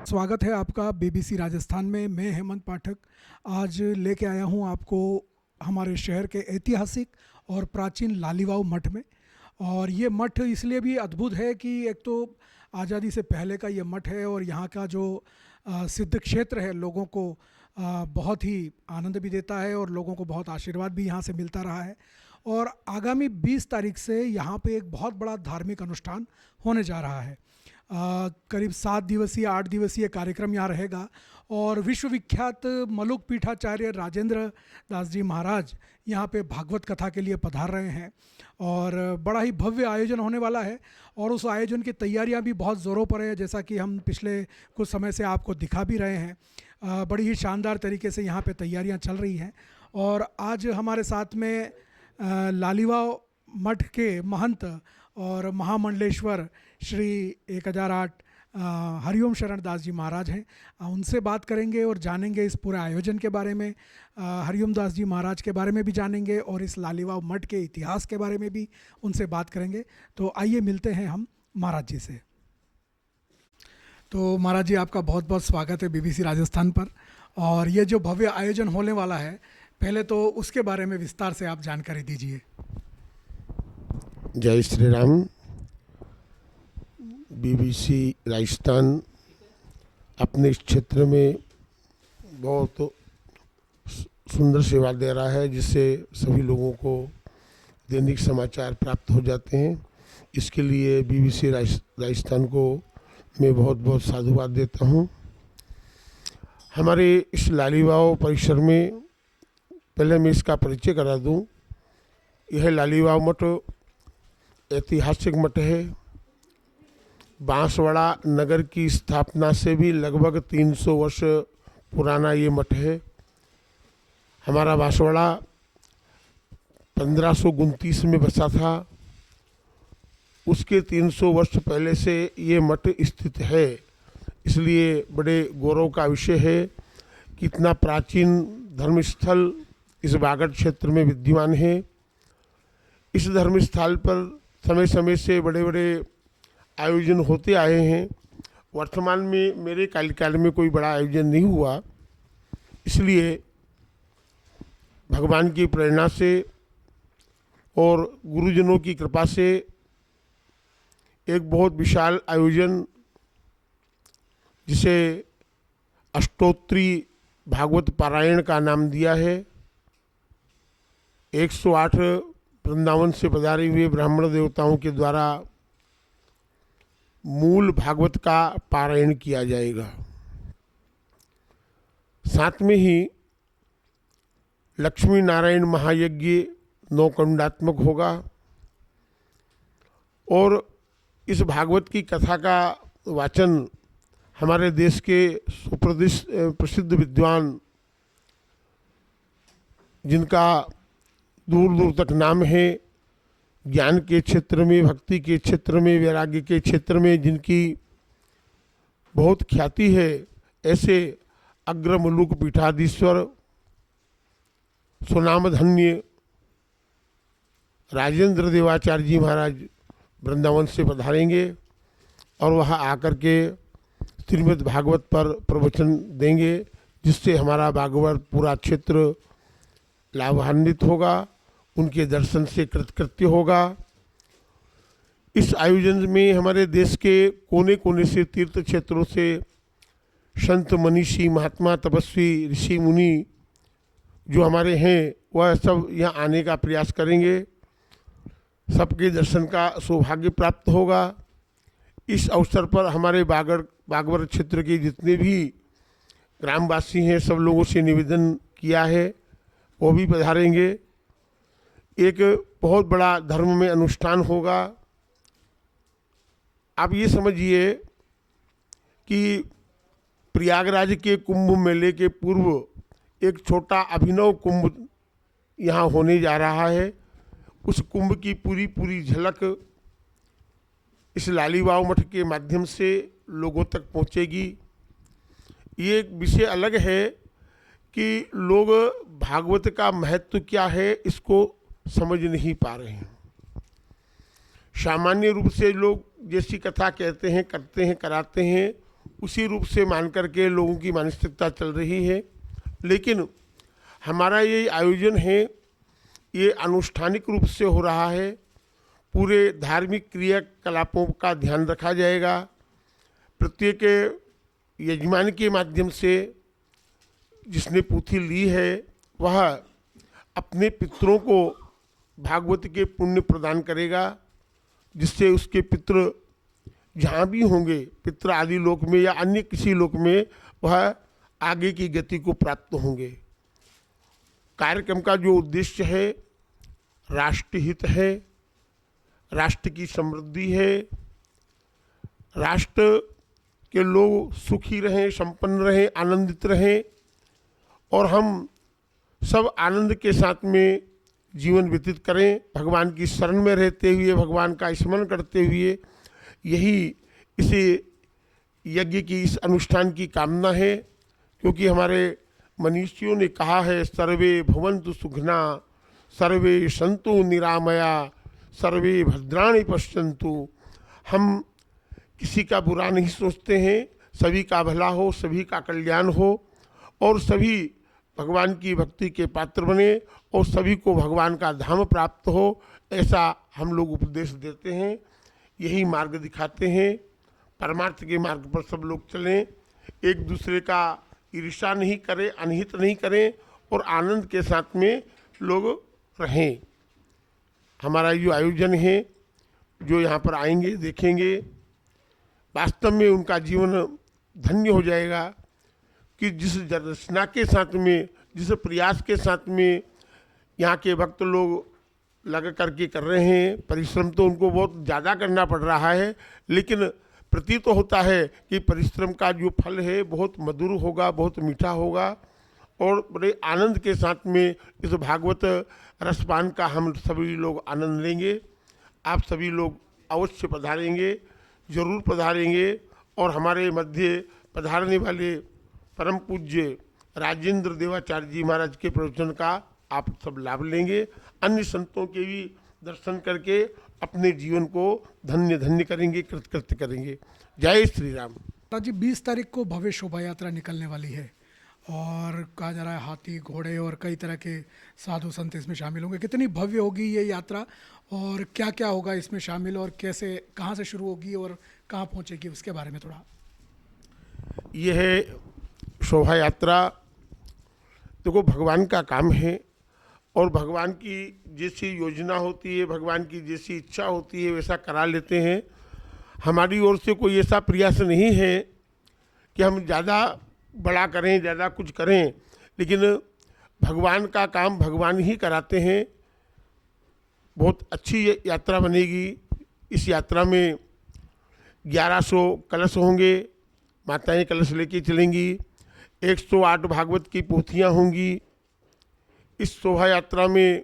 स्वागत है आपका बीबीसी राजस्थान में। मैं हेमंत पाठक आज लेके आया हूँ आपको हमारे शहर के ऐतिहासिक और प्राचीन लालीवाव मठ में। और ये मठ इसलिए भी अद्भुत है कि एक तो आज़ादी से पहले का ये मठ है और यहाँ का जो सिद्ध क्षेत्र है लोगों को बहुत ही आनंद भी देता है और लोगों को बहुत आशीर्वाद भी यहाँ से मिलता रहा है। और आगामी 20 तारीख से यहाँ पे एक बहुत बड़ा धार्मिक अनुष्ठान होने जा रहा है। करीब 7 दिवसीय 8 दिवसीय कार्यक्रम यहाँ रहेगा और विश्वविख्यात मलुक पीठाचार्य राजेंद्र दास जी महाराज यहाँ पे भागवत कथा के लिए पधार रहे हैं और बड़ा ही भव्य आयोजन होने वाला है। और उस आयोजन की तैयारियां भी बहुत ज़ोरों पर है, जैसा कि हम पिछले कुछ समय से आपको दिखा भी रहे हैं। बड़ी ही शानदार तरीके से यहाँ पे तैयारियां चल रही हैं। और आज हमारे साथ में लालीवाव मठ के महंत और महामंडलेश्वर श्री 1008 हरिओम शरण दास जी महाराज हैं। उनसे बात करेंगे और जानेंगे इस पूरे आयोजन के बारे में, हरिओम दास जी महाराज के बारे में भी जानेंगे और इस लालीवाव मठ के इतिहास के बारे में भी उनसे बात करेंगे। तो आइए मिलते हैं हम महाराज जी से। तो महाराज जी, आपका बहुत बहुत स्वागत है बीबीसी राजस्थान पर। और ये जो भव्य आयोजन होने वाला है, पहले तो उसके बारे में विस्तार से आप जानकारी दीजिए। जय श्री राम। बीबीसी राजस्थान अपने इस क्षेत्र में बहुत सुंदर सेवा दे रहा है, जिससे सभी लोगों को दैनिक समाचार प्राप्त हो जाते हैं। इसके लिए बीबीसी राजस्थान को मैं बहुत बहुत साधुवाद देता हूं। हमारे इस लालीवाव परिसर में पहले मैं इसका परिचय करा दूं। यह लालीवाव मठ ऐतिहासिक मठ है। बांसवाड़ा नगर की स्थापना से भी लगभग 300 वर्ष पुराना ये मठ है। हमारा बांसवाड़ा 1529 में बसा था। उसके 300 वर्ष पहले से ये मठ स्थित है। इसलिए बड़े गौरव का विषय है कि इतना प्राचीन धर्मस्थल इस बागड़ क्षेत्र में विद्यमान है। इस धर्मस्थल पर समय समय से बड़े बड़े आयोजन होते आए हैं। वर्तमान में मेरे कार्यकाल में कोई बड़ा आयोजन नहीं हुआ, इसलिए भगवान की प्रेरणा से और गुरुजनों की कृपा से एक बहुत विशाल आयोजन, जिसे अष्टोत्री भागवत पारायण का नाम दिया है, 108 वृंदावन से पधारे हुए ब्राह्मण देवताओं के द्वारा मूल भागवत का पारायण किया जाएगा। साथ में ही लक्ष्मी नारायण महायज्ञ 9 कुंडात्मक होगा और इस भागवत की कथा का वाचन हमारे देश के प्रसिद्ध विद्वान, जिनका दूर दूर तक नाम है, ज्ञान के क्षेत्र में, भक्ति के क्षेत्र में, वैराग्य के क्षेत्र में जिनकी बहुत ख्याति है, ऐसे अग्रमलुक पीठाधीश्वर सुनामधन्य राजेंद्र देवाचार्य जी महाराज वृंदावन से पधारेंगे और वहाँ आकर के श्रीमद् भागवत पर प्रवचन देंगे, जिससे हमारा भागवत पूरा क्षेत्र लाभान्वित होगा, उनके दर्शन से कृतकृत्य होगा। इस आयोजन में हमारे देश के कोने कोने से, तीर्थ क्षेत्रों से संत मनीषी, महात्मा, तपस्वी, ऋषि मुनि जो हमारे हैं, वह सब यहाँ आने का प्रयास करेंगे। सबके दर्शन का सौभाग्य प्राप्त होगा। इस अवसर पर हमारे बागवर क्षेत्र के जितने भी ग्रामवासी हैं, सब लोगों से निवेदन किया है, वो भी पधारेंगे। एक बहुत बड़ा धर्म में अनुष्ठान होगा। आप ये समझिए कि प्रयागराज के कुंभ मेले के पूर्व एक छोटा अभिनव कुंभ यहाँ होने जा रहा है। उस कुंभ की पूरी पूरी झलक इस लालीवाव मठ के माध्यम से लोगों तक पहुँचेगी। ये एक विषय अलग है कि लोग भागवत का महत्व क्या है इसको समझ नहीं पा रहे हैं। सामान्य रूप से लोग जैसी कथा कहते हैं, करते हैं, कराते हैं, उसी रूप से मान करके लोगों की मानसिकता चल रही है। लेकिन हमारा ये आयोजन है, ये अनुष्ठानिक रूप से हो रहा है। पूरे धार्मिक क्रियाकलापों का ध्यान रखा जाएगा। प्रत्येक यजमान के माध्यम से जिसने पोथी ली है वह अपने पितरों को भागवत के पुण्य प्रदान करेगा, जिससे उसके पितृ जहाँ भी होंगे, पितृ आदि लोक में या अन्य किसी लोक में, वह आगे की गति को प्राप्त होंगे। कार्यक्रम का जो उद्देश्य है राष्ट्रहित है, राष्ट्र की समृद्धि है, राष्ट्र के लोग सुखी रहें, संपन्न रहें, आनंदित रहें और हम सब आनंद के साथ में जीवन व्यतीत करें, भगवान की शरण में रहते हुए, भगवान का स्मरण करते हुए। यही इस यज्ञ की, इस अनुष्ठान की कामना है। क्योंकि हमारे मनीषियों ने कहा है, सर्वे भवन्तु सुखिना, सर्वे सन्तु निरामया, सर्वे भद्राणि पश्यन्तु। हम किसी का बुरा नहीं सोचते हैं, सभी का भला हो, सभी का कल्याण हो और सभी भगवान की भक्ति के पात्र बने और सभी को भगवान का धाम प्राप्त हो, ऐसा हम लोग उपदेश देते हैं, यही मार्ग दिखाते हैं। परमार्थ के मार्ग पर सब लोग चलें, एक दूसरे का ईर्ष्या नहीं करें, अनहित नहीं करें और आनंद के साथ में लोग रहें। हमारा जो आयोजन है, जो यहाँ पर आएंगे देखेंगे, वास्तव में उनका जीवन धन्य हो जाएगा कि जिस रचना के साथ में, जिस प्रयास के साथ में यहाँ के भक्त लोग लग करके कर रहे हैं। परिश्रम तो उनको बहुत ज़्यादा करना पड़ रहा है, लेकिन प्रतीत तो होता है कि परिश्रम का जो फल है बहुत मधुर होगा, बहुत मीठा होगा और बड़े आनंद के साथ में इस भागवत रसपान का हम सभी लोग आनंद लेंगे। आप सभी लोग अवश्य पधारेंगे, जरूर पधारेंगे और हमारे मध्य पधारने वाले परम पूज्य राजेंद्र देवाचार्य जी महाराज के प्रवचन का आप सब लाभ लेंगे। अन्य संतों के भी दर्शन करके अपने जीवन को धन्य धन्य करेंगे, कृतकृत्य करेंगे। जय श्री राम। जी 20 तारीख को भव्य शोभा यात्रा निकलने वाली है और कहा जा रहा है हाथी, घोड़े और कई तरह के साधु संत इसमें शामिल होंगे। कितनी भव्य होगी ये यात्रा और क्या क्या होगा इसमें शामिल और कैसे, कहाँ से शुरू होगी और कहाँ पहुँचेगी, उसके बारे में थोड़ा। यह शोभा यात्रा देखो भगवान का काम है और भगवान की जैसी योजना होती है, भगवान की जैसी इच्छा होती है वैसा करा लेते हैं। हमारी ओर से कोई ऐसा प्रयास नहीं है कि हम ज़्यादा बड़ा करें, ज़्यादा कुछ करें, लेकिन भगवान का काम भगवान ही कराते हैं। बहुत अच्छी यात्रा बनेगी। इस यात्रा में 1100 कलश होंगे, माताएं कलश लेके चलेंगी, 108 भागवत की पोथियाँ होंगी। इस शोभा यात्रा में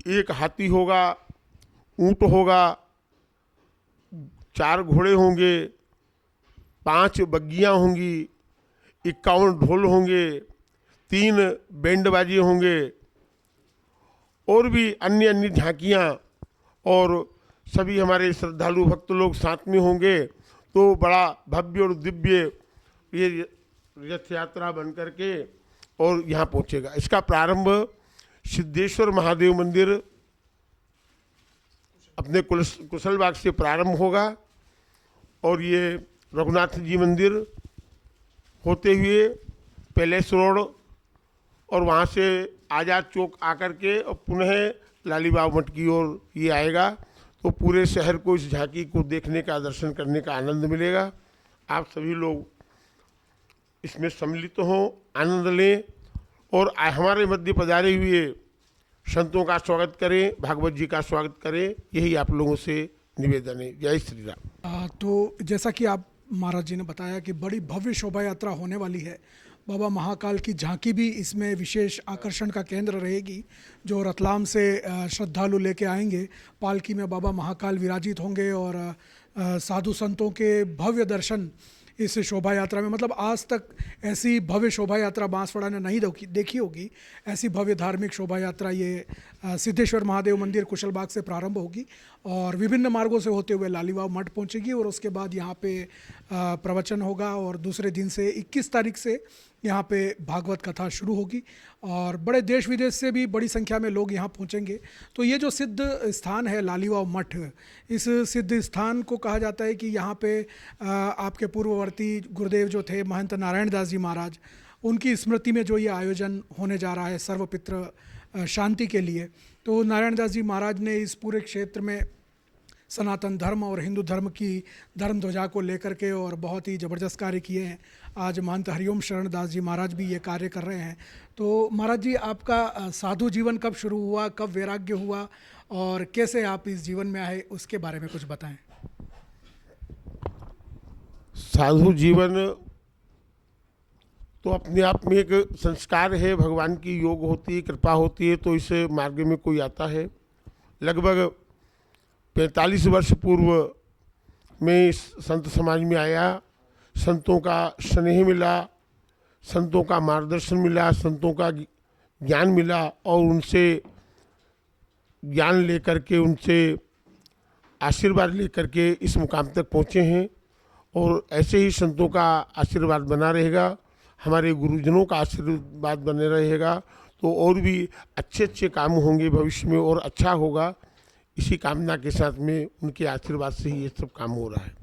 एक हाथी होगा, ऊंट होगा, 4 घोड़े होंगे, 5 बग्गियाँ होंगी, 51 ढोल होंगे, 3 बैंड बाजे होंगे और भी अन्य अन्य झांकियाँ और सभी हमारे श्रद्धालु भक्त लोग साथ में होंगे। तो बड़ा भव्य और दिव्य ये रथ यात्रा बन करके और यहाँ पहुँचेगा। इसका प्रारंभ सिद्धेश्वर महादेव मंदिर अपने कुशलबाग से प्रारंभ होगा और ये रघुनाथ जी मंदिर होते हुए पैलेस रोड और वहाँ से आज़ाद चौक आकर के और पुनः लालीबाग मठ की ओर ये आएगा। तो पूरे शहर को इस झांकी को देखने का, दर्शन करने का आनंद मिलेगा। आप सभी लोग इसमें सम्मिलित हों, आनंद लें और हमारे मध्य पधारे हुए संतों का स्वागत करें, भागवत जी का स्वागत करें, यही आप लोगों से निवेदन है। जय श्री राम। तो जैसा कि आप महाराज जी ने बताया कि बड़ी भव्य शोभा यात्रा होने वाली है। बाबा महाकाल की झांकी भी इसमें विशेष आकर्षण का केंद्र रहेगी। जो रतलाम से श्रद्धालु लेके आएंगे, पालकी में बाबा महाकाल विराजित होंगे और साधु संतों के भव्य दर्शन इस शोभा यात्रा में, मतलब आज तक ऐसी भव्य शोभा यात्रा बांसवाड़ा ने नहीं देखी होगी। ऐसी भव्य धार्मिक शोभा यात्रा ये सिद्धेश्वर महादेव मंदिर कुशलबाग से प्रारंभ होगी और विभिन्न मार्गों से होते हुए लालीवाव मठ पहुंचेगी और उसके बाद यहाँ पे प्रवचन होगा और दूसरे दिन से 21 तारीख से यहाँ पे भागवत कथा शुरू होगी और बड़े देश विदेश से भी बड़ी संख्या में लोग यहाँ पहुँचेंगे। तो ये जो सिद्ध स्थान है लालीवाव मठ, इस सिद्ध स्थान को कहा जाता है कि यहाँ पे आपके पूर्ववर्ती गुरुदेव जो थे महंत नारायण दास जी महाराज, उनकी स्मृति में जो ये आयोजन होने जा रहा है सर्वपित्र शांति के लिए। तो नारायण दास जी महाराज ने इस पूरे क्षेत्र में सनातन धर्म और हिंदू धर्म की धर्म ध्वजा को लेकर के और बहुत ही ज़बरदस्त कार्य किए हैं। आज महंत हरिओम शरण दास जी महाराज भी ये कार्य कर रहे हैं। तो महाराज जी, आपका साधु जीवन कब शुरू हुआ, कब वैराग्य हुआ और कैसे आप इस जीवन में आए, उसके बारे में कुछ बताएं। साधु जीवन तो अपने आप में एक संस्कार है, भगवान की योग होती है, कृपा होती है, तो इस मार्ग में कोई आता है। लगभग 45 वर्ष पूर्व मैं इस संत समाज में आया। संतों का स्नेह मिला, संतों का मार्गदर्शन मिला, संतों का ज्ञान मिला और उनसे ज्ञान लेकर के, उनसे आशीर्वाद लेकर के इस मुकाम तक पहुँचे हैं और ऐसे ही संतों का आशीर्वाद बना रहेगा, हमारे गुरुजनों का आशीर्वाद बने रहेगा तो और भी अच्छे अच्छे काम होंगे भविष्य में और अच्छा होगा। इसी कामना के साथ में उनके आशीर्वाद से ही ये सब काम हो रहा है।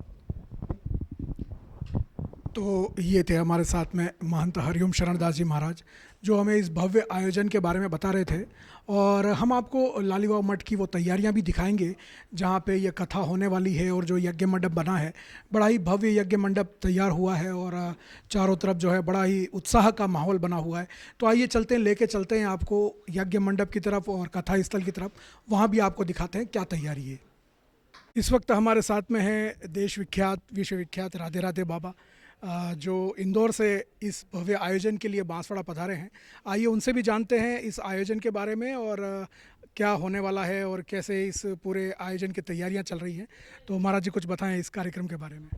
तो ये थे हमारे साथ में महंत हरिओम शरण दास जी महाराज, जो हमें इस भव्य आयोजन के बारे में बता रहे थे और हम आपको लालीवाव मठ की वो तैयारियां भी दिखाएंगे जहाँ पे ये कथा होने वाली है और जो यज्ञ मंडप बना है, बड़ा ही भव्य यज्ञ मंडप तैयार हुआ है और चारों तरफ जो है बड़ा ही उत्साह का माहौल बना हुआ है। तो आइए चलते हैं, लेके चलते हैं आपको यज्ञ मंडप की तरफ और कथा स्थल की तरफ, वहाँ भी आपको दिखाते हैं क्या तैयारी है। इस वक्त हमारे साथ में है देश विख्यात विश्वविख्यात राधे राधे बाबा, जो इंदौर से इस भव्य आयोजन के लिए बांसवाड़ा पधारे हैं। आइए उनसे भी जानते हैं इस आयोजन के बारे में और क्या होने वाला है और कैसे इस पूरे आयोजन की तैयारियां चल रही हैं। तो महाराज जी कुछ बताएं इस कार्यक्रम के बारे में।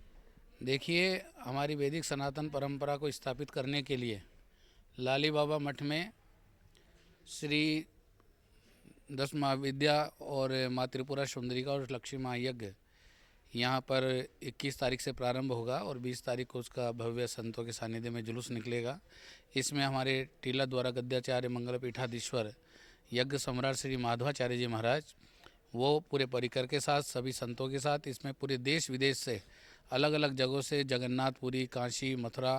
देखिए, हमारी वैदिक सनातन परंपरा को स्थापित करने के लिए लाली बाबा मठ में श्री 10 महाविद्या और माँ त्रिपुरा सुंदरिका और लक्ष्मी महायज्ञ यहाँ पर 21 तारीख से प्रारंभ होगा और 20 तारीख को उसका भव्य संतों के सानिध्य में जुलूस निकलेगा। इसमें हमारे टीला द्वारा गद्याचार्य मंगल पीठाधीश्वर यज्ञ सम्राट श्री माधवाचार्य जी महाराज, वो पूरे परिकर के साथ सभी संतों के साथ, इसमें पूरे देश विदेश से अलग अलग जगहों से, जगन्नाथपुरी, काशी, मथुरा,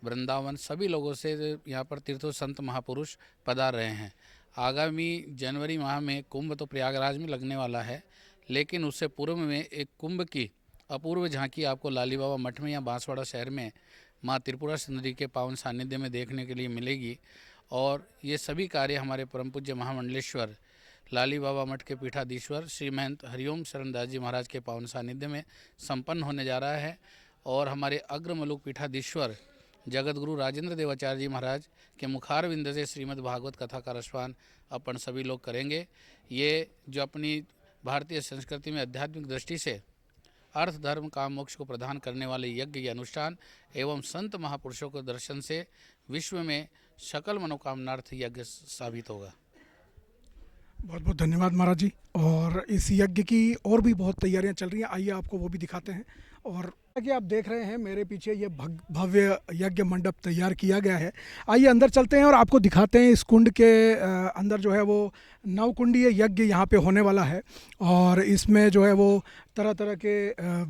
वृंदावन, सभी लोगों से यहाँ पर तीर्थों संत महापुरुष पधार रहे हैं। आगामी जनवरी माह में कुंभ तो प्रयागराज में लगने वाला है, लेकिन उससे पूर्व में एक कुंभ की अपूर्व झांकी आपको लाली बाबा मठ में या बांसवाड़ा शहर में माँ त्रिपुरा सुंदरी के पावन सानिध्य में देखने के लिए मिलेगी। और ये सभी कार्य हमारे परम पूज्य महामंडलेश्वर लाली बाबा मठ के पीठाधीश्वर श्री महंत हरिओम शरण दास जी महाराज के पावन सानिध्य में संपन्न होने जा रहा है। और हमारे अग्रमलुक पीठाधीश्वर जगत गुरु राजेंद्र देवाचार्य जी महाराज के मुखारविंद से श्रीमद् भागवत कथा का रसपान अपन सभी लोग करेंगे। ये जो अपनी भारतीय संस्कृति में आध्यात्मिक दृष्टि से अर्थ, धर्म, काम, मोक्ष को प्रदान करने वाले यज्ञ के अनुष्ठान एवं संत महापुरुषों के दर्शन से विश्व में सकल मनोकामनार्थ यज्ञ साबित होगा। बहुत बहुत धन्यवाद महाराज जी। और इस यज्ञ की और भी बहुत तैयारियां चल रही हैं, आइए आपको वो भी दिखाते हैं। और कि आप देख रहे हैं मेरे पीछे ये भव्य यज्ञ मंडप तैयार किया गया है। आइए अंदर चलते हैं और आपको दिखाते हैं इस कुंड के अंदर जो है वो नवकुंडीय यज्ञ यहाँ पे होने वाला है और इसमें जो है वो तरह तरह के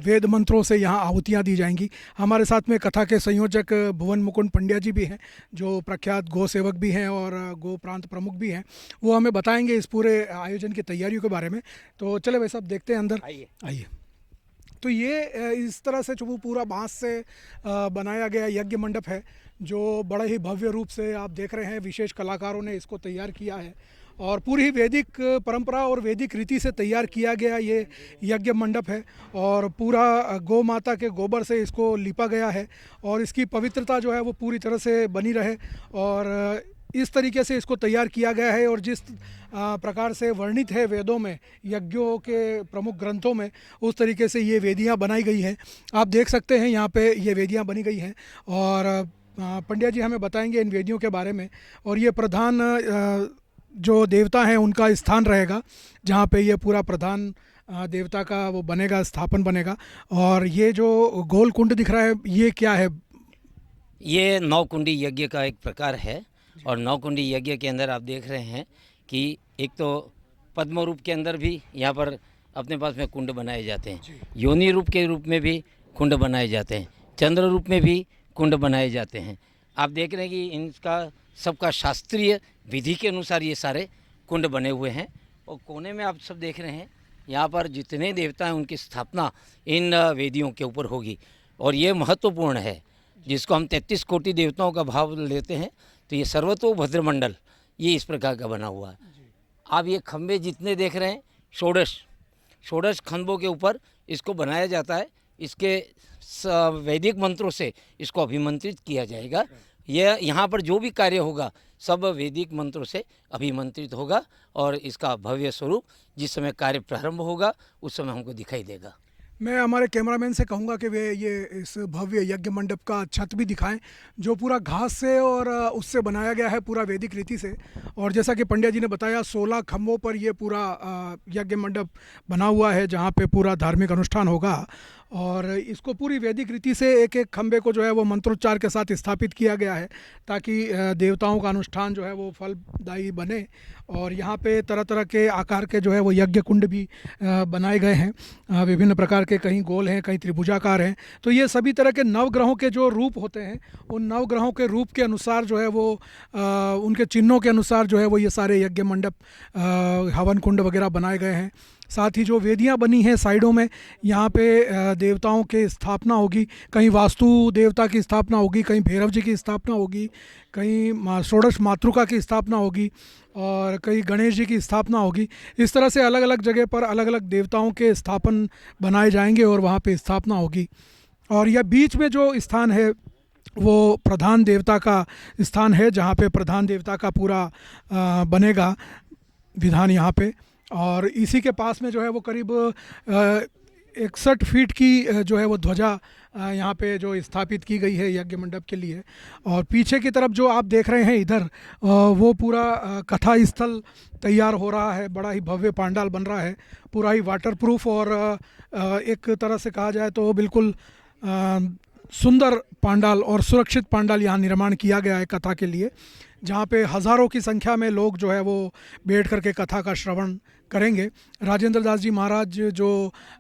वेद मंत्रों से यहाँ आहुतियाँ दी जाएंगी। हमारे साथ में कथा के संयोजक भुवन मुकुंद पंड्या जी भी हैं, जो प्रख्यात गौ सेवक भी हैं और गो प्रांत प्रमुख भी हैं। वो हमें बताएंगे इस पूरे आयोजन की तैयारियों के बारे में। तो चले भाई साहब देखते हैं अंदर, आइए। तो ये इस तरह से जो पूरा बांस से बनाया गया यज्ञ मंडप है, जो बड़े ही भव्य रूप से आप देख रहे हैं, विशेष कलाकारों ने इसको तैयार किया है और पूरी ही वैदिक परंपरा और वैदिक रीति से तैयार किया गया ये यज्ञ मंडप है और पूरा गौ माता के गोबर से इसको लिपा गया है और इसकी पवित्रता जो है वो पूरी तरह से बनी रहे और इस तरीके से इसको तैयार किया गया है और जिस प्रकार से वर्णित है वेदों में, यज्ञों के प्रमुख ग्रंथों में, उस तरीके से ये वेदियाँ बनाई गई हैं। आप देख सकते हैं यहाँ पे ये वेदियाँ बनी गई हैं और पंड्या जी हमें बताएंगे इन वेदियों के बारे में। और ये प्रधान जो देवता हैं उनका स्थान रहेगा जहाँ पे ये पूरा प्रधान देवता का वो बनेगा, स्थापन बनेगा। और ये जो गोल कुंड दिख रहा है ये क्या है? ये नौकुंडी यज्ञ का एक प्रकार है और नौकुंडी यज्ञ के अंदर आप देख रहे हैं कि एक तो पद्म रूप के अंदर भी यहाँ पर अपने पास में कुंड बनाए जाते हैं, योनि रूप के रूप में भी कुंड बनाए जाते हैं, चंद्र रूप में भी कुंड बनाए जाते हैं। आप देख रहे हैं कि इनका सबका शास्त्रीय विधि के अनुसार ये सारे कुंड बने हुए हैं। और कोने में आप सब देख रहे हैं यहाँ पर जितने देवता हैं उनकी स्थापना इन वेदियों के ऊपर होगी। और ये महत्वपूर्ण है, जिसको हम 33 कोटि देवताओं का भाव लेते हैं तो ये सर्वतोभद्र मंडल ये इस प्रकार का बना हुआ है। आप ये खंबे जितने देख रहे हैं षोडश खंभों के ऊपर इसको बनाया जाता है। इसके वैदिक मंत्रों से इसको अभिमंत्रित किया जाएगा। यह यहाँ पर जो भी कार्य होगा सब वैदिक मंत्रों से अभिमंत्रित होगा और इसका भव्य स्वरूप जिस समय कार्य प्रारंभ होगा उस समय हमको दिखाई देगा। मैं हमारे कैमरामैन से कहूँगा कि वे ये इस भव्य यज्ञ मंडप का छत भी दिखाएं जो पूरा घास से और उससे बनाया गया है पूरा वैदिक रीति से। और जैसा कि पंड्या जी ने बताया 16 खम्भों पर ये पूरा यज्ञ मंडप बना हुआ है जहाँ पे पूरा धार्मिक अनुष्ठान होगा। और इसको पूरी वैदिक रीति से एक एक खम्भे को जो है वो मंत्रोच्चार के साथ स्थापित किया गया है ताकि देवताओं का अनुष्ठान जो है वो फलदायी बने। और यहाँ पे तरह तरह के आकार के जो है वो यज्ञ कुंड भी बनाए गए हैं, विभिन्न प्रकार के, कहीं गोल हैं कहीं त्रिभुजाकार हैं। तो ये सभी तरह के नवग्रहों के जो रूप होते हैं उन नवग्रहों के रूप के अनुसार जो है वो उनके चिन्हों के अनुसार जो है वो ये सारे यज्ञ मंडप, हवन कुंड वगैरह बनाए गए हैं। साथ ही जो वेदियाँ बनी हैं साइडों में, यहाँ पे देवताओं के स्थापना होगी, कहीं वास्तु देवता की स्थापना होगी, कहीं भैरव जी की स्थापना होगी, कहीं षोडश मातृका की स्थापना होगी और कहीं गणेश जी की स्थापना होगी। इस तरह से अलग अलग जगह पर अलग अलग देवताओं के स्थापन बनाए जाएंगे और वहाँ पे स्थापना होगी। और यह बीच में जो स्थान है वो प्रधान देवता का स्थान है जहाँ पे प्रधान देवता का पूरा बनेगा विधान यहाँ पे। और इसी के पास में जो है वो करीब 61 फीट की जो है वो ध्वजा यहाँ पे जो स्थापित की गई है यज्ञ मंडप के लिए। और पीछे की तरफ जो आप देख रहे हैं इधर वो पूरा कथा स्थल तैयार हो रहा है, बड़ा ही भव्य पांडाल बन रहा है, पूरा ही वाटरप्रूफ और एक तरह से कहा जाए तो बिल्कुल सुंदर पांडाल और सुरक्षित पांडाल यहाँ निर्माण किया गया है कथा के लिए, जहाँ पे हज़ारों की संख्या में लोग जो है वो बैठ करके कथा का श्रवण करेंगे। राजेंद्र दास जी महाराज जो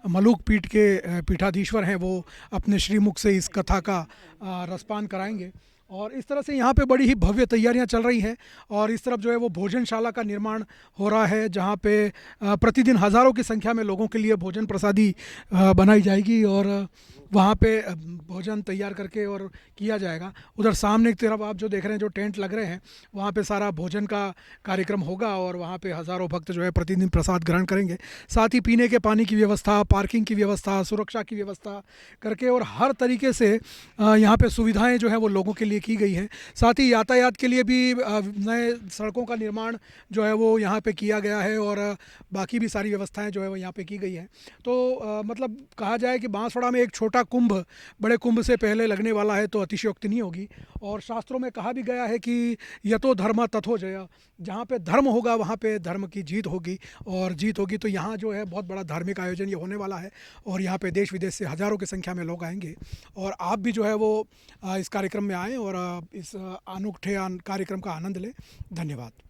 मलूक पीठ के पीठाधीश्वर हैं वो अपने श्रीमुख से इस कथा का रसपान कराएंगे। और इस तरह से यहाँ पे बड़ी ही भव्य तैयारियाँ चल रही हैं। और इस तरफ जो है वो भोजनशाला का निर्माण हो रहा है जहाँ पे प्रतिदिन हज़ारों की संख्या में लोगों के लिए भोजन प्रसादी बनाई जाएगी और वहाँ पे भोजन तैयार करके और किया जाएगा। उधर सामने की तरफ आप जो देख रहे हैं जो टेंट लग रहे हैं वहाँ पे सारा भोजन का कार्यक्रम होगा और वहाँ पे हज़ारों भक्त जो है प्रतिदिन प्रसाद ग्रहण करेंगे। साथ ही पीने के पानी की व्यवस्था, पार्किंग की व्यवस्था, सुरक्षा की व्यवस्था करके और हर तरीके से यहाँ पे सुविधाएँ जो है वो लोगों के लिए की गई हैं। साथ ही यातायात के लिए भी नए सड़कों का निर्माण जो है वो यहाँ पे किया गया है और बाकी भी सारी व्यवस्थाएं जो है वो यहाँ पे की गई हैं। तो मतलब कहा जाए कि बांसवाड़ा में एक छोटा कुंभ बड़े कुंभ से पहले लगने वाला है तो अतिशयोक्ति नहीं होगी। और शास्त्रों में कहा भी गया है कि यतो धर्म तथो जय, जहाँ पे धर्म होगा वहाँ पे धर्म की जीत होगी और जीत होगी। तो यहाँ जो है बहुत बड़ा धार्मिक आयोजन ये होने वाला है और यहाँ पे देश विदेश से हज़ारों की संख्या में लोग आएंगे। और आप भी जो है वो इस कार्यक्रम में आएँ और इस अनूठे कार्यक्रम का आनंद लें। धन्यवाद।